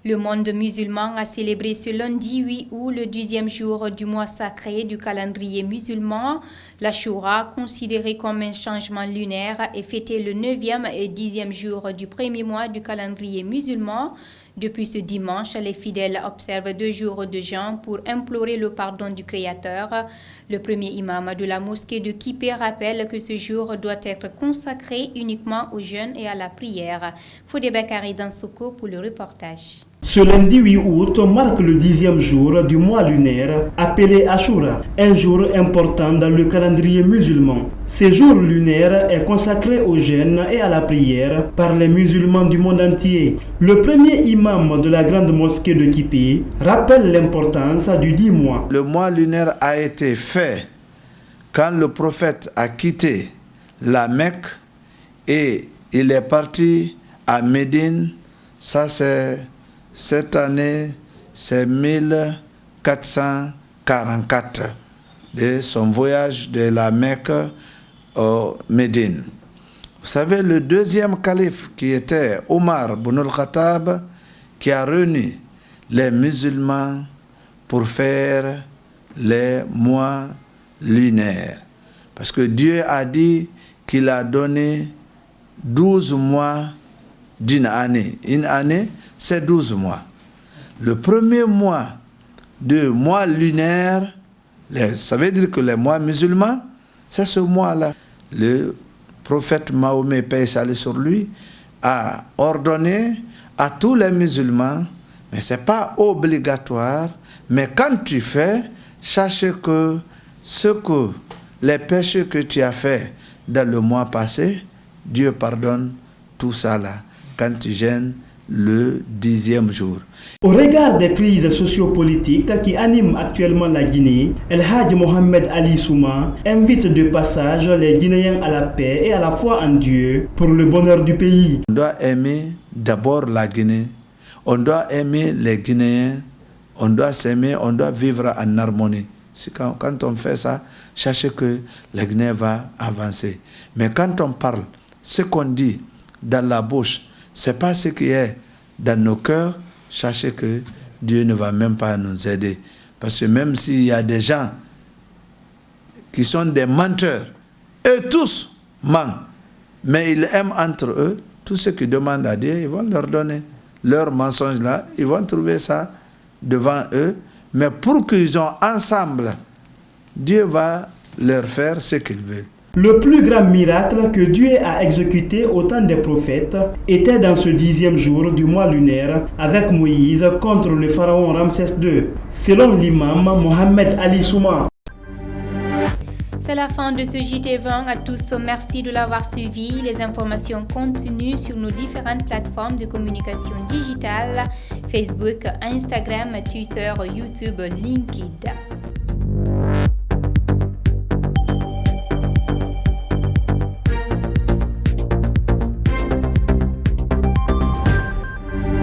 Le monde musulman a célébré ce lundi 8 août le 10e jour du mois sacré du calendrier musulman. L'Ashura, considéré comme un changement lunaire, est fêté le 9e et 10e jour du premier mois du calendrier musulman. Depuis ce dimanche, les fidèles observent 2 jours de jeûne pour implorer le pardon du Créateur. Le premier imam de la mosquée de Kipé rappelle que ce jour doit être consacré uniquement au jeûne et à la prière. Fodé Bakary Dansoko pour le reportage. Ce lundi 8 août marque le 10e jour du mois lunaire appelé Ashura, un jour important dans le calendrier musulman. Ce jour lunaire est consacré au jeûne et à la prière par les musulmans du monde entier. Le premier imam de la grande mosquée de Kipé rappelle l'importance du 10 mois. Le mois lunaire a été fait quand le prophète a quitté la Mecque et il est parti à Médine. Ça c'est cette année, c'est 1444 de son voyage de la Mecque au Médine. Vous savez, le deuxième calife qui était Omar ibn al-Khattab, qui a réuni les musulmans pour faire les mois lunaires. Parce que Dieu a dit qu'il a donné 12 mois d'une année. Une année, c'est 12 mois. Le premier mois de mois lunaire, ça veut dire que les mois musulmans, c'est ce mois-là. Le prophète Mahomet, paix et salut sur lui, a ordonné à tous les musulmans, mais ce n'est pas obligatoire, mais quand tu fais, sache que les péchés que tu as fait dans le mois passé, Dieu pardonne tout ça là, quand tu jeûnes le 10e jour. Au regard des crises sociopolitiques qui animent actuellement la Guinée, El Hadj Mohamed Ali Souma invite de passage les Guinéens à la paix et à la foi en Dieu pour le bonheur du pays. On doit aimer d'abord la Guinée, on doit aimer les Guinéens, on doit s'aimer, on doit vivre en harmonie. Quand on fait ça, sachez que la Guinée va avancer. Mais quand on parle, ce qu'on dit dans la bouche, ce n'est pas ce qui est dans nos cœurs, sachez que Dieu ne va même pas nous aider. Parce que même s'il y a des gens qui sont des menteurs, eux tous mentent, mais ils aiment entre eux, tout ce qu'ils demandent à Dieu, ils vont leur donner. Leurs mensonges là, ils vont trouver ça devant eux, mais pour qu'ils ont ensemble, Dieu va leur faire ce qu'ils veulent. Le plus grand miracle que Dieu a exécuté au temps des prophètes était dans ce 10e jour du mois lunaire avec Moïse contre le pharaon Ramsès II, selon l'imam Mohamed Ali Souma. C'est la fin de ce JT20. À tous, merci de l'avoir suivi. Les informations continuent sur nos différentes plateformes de communication digitale, Facebook, Instagram, Twitter, YouTube, LinkedIn.